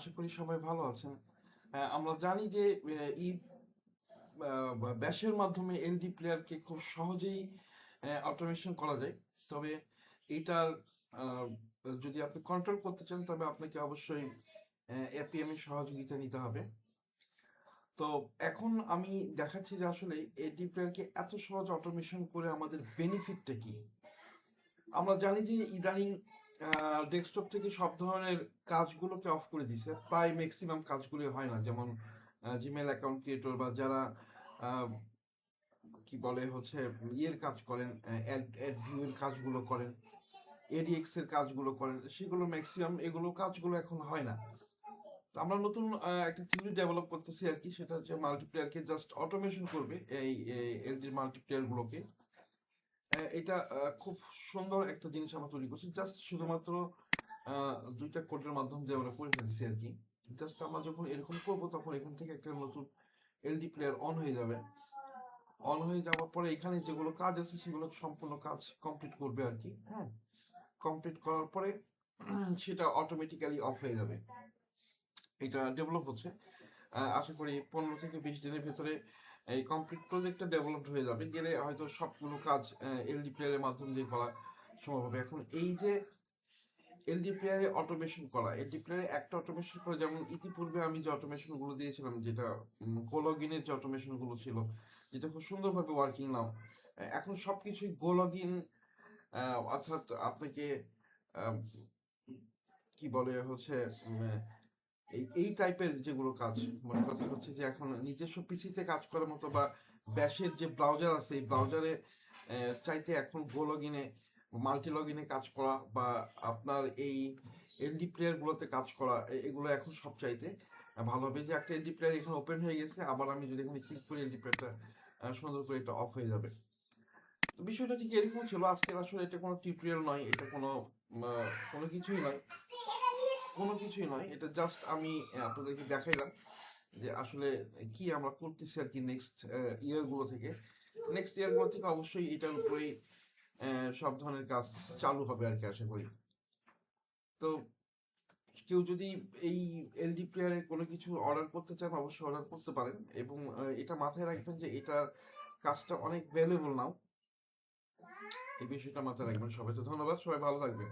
আশা করি সবাই ভালো আছেন। আমরা জানি যে ঈদ ব্যাশের মাধ্যমে এলডি প্লেয়ারকে খুব সহজেই অটোমেশন করা যায়। তবে এইটার আহ, যদি আপনি কন্ট্রোল করতে চান তবে আপনাকে অবশ্যই এপিএম এর সহযোগিতা নিতে হবে। তো এখন আমি দেখাচ্ছি যে আসলে এলডি প্লেয়ারকে এত সহজ অটোমেশন করে আমাদের বেনিফিটটা কি। আমরা জানি যে ইদানিং ডেস্কটপ থেকে সব ধরনের কাজগুলোকে অফ করে দিছে, প্রায় ম্যাক্সিমাম কাজগুলো হয় না, যেমন জিমেল অ্যাকাউন্ট ক্রিয়েটর বা যারা আহ, কি বলে হচ্ছে ইয়ের কাজ করেন, অ্যাড ভিউ এর কাজগুলো করেন, এডিএক্স এর কাজগুলো করেন, সেগুলো ম্যাক্সিমাম এগুলো কাজগুলো এখন হয় না। তো আমরা নতুন একটা থিওরি ডেভেলপ করতেছি আর কি, সেটা হচ্ছে মাল্টিপ্লেয়ারকে জাস্ট অটোমেশন করবে এই এলডি মাল্টিপ্লেয়ার গুলোকে। এটা খুব সুন্দর একটা জিনিস আমরা তৈরি করছি, জাস্ট শুধুমাত্র দুইটা কোডের মাধ্যম দিয়ে আমরা করে ফেলছি আর কি। জাস্ট আমরা যখন এরকম করবো তখন এখান থেকে একটা নতুন এলডি প্লেয়ার অন হয়ে যাবে। অন হয়ে যাওয়ার পরে এখানে যেগুলো কাজ আছে সেগুলো সম্পূর্ণ কাজ কমপ্লিট করবে আর কি। হ্যাঁ, কমপ্লিট করার পরে সেটা অটোমেটিক্যালি অফ হয়ে যাবে। এটা ডেভেলপ হচ্ছে, আশা করি 15 থেকে 20 দিনের ভেতরে এই কমপ্লিট প্রজেক্টটা ডেভেলপড হয়ে যাবে, গেলে হয়তো সবগুলো কাজ এলডি প্লেয়ারের মাধ্যম দিয়ে করা সম্ভব হবে। এখন এই যে এলডি প্লেয়ারে অটোমেশন করা, এলডি প্লেয়ারে একটা অটোমেশন করা, যেমন ইতিপূর্বে আমি যে অটোমেশন গুলো দিয়েছিলাম, যেটা গোলগিনের যে অটোমেশন গুলো ছিল, যেটা খুব সুন্দরভাবে ওয়ার্কিং নাও, এখন সবকিছুই গোলগিন, অর্থাৎ আপনাকে আহ, কি বলে হচ্ছে এই টাইপের যেগুলো কাজ, মনে কথা হচ্ছে যে এখন নিজস্ব পিসিতে কাজ করার মতো বা ব্যাশের যে ব্রাউজার আছে এই ব্রাউজারে চাইতে এখন গো লগইনে, মাল্টি লগইনে কাজ করা বা আপনার এই এলডি প্লেয়ার গুলোতে কাজ করা, এগুলো এখন সব চাইতে ভালো হবে। যে একটা এলডি প্লেয়ার এখানে ওপেন হয়ে গেছে, আবার আমি যদি এখানে ক্লিক করি এলডি প্লেয়ারটা সুন্দর করে এটা অফ হয়ে যাবে। তো বিষয়টা ঠিক এরকম ছিল। আজকের আসলে এটা কোনো টিউটোরিয়াল নয়, এটা কোনো কিছুই নয়, কোনো কিছুই নয়, এটা জাস্ট আমি আপনাদেরকে দেখাইলাম যে আসলে কি আমরা করতেছি আর কি। নেক্সট ইয়ারগুলো থেকে অবশ্যই এটার উপরেই সব ধরনের কাজ চালু হবে আর কি, আশা করি। তো কেউ যদি এই এলডি প্লেয়ারে কোনো কিছু অর্ডার করতে চান অবশ্যই অর্ডার করতে পারেন, এবং এটা মাথায় রাখবেন যে এটার কাজটা অনেক ভ্যালুয়েবল নাও, এই বিষয়টা মাথায় রাখবেন। সবাই তো ধন্যবাদ, সবাই ভালো থাকবেন।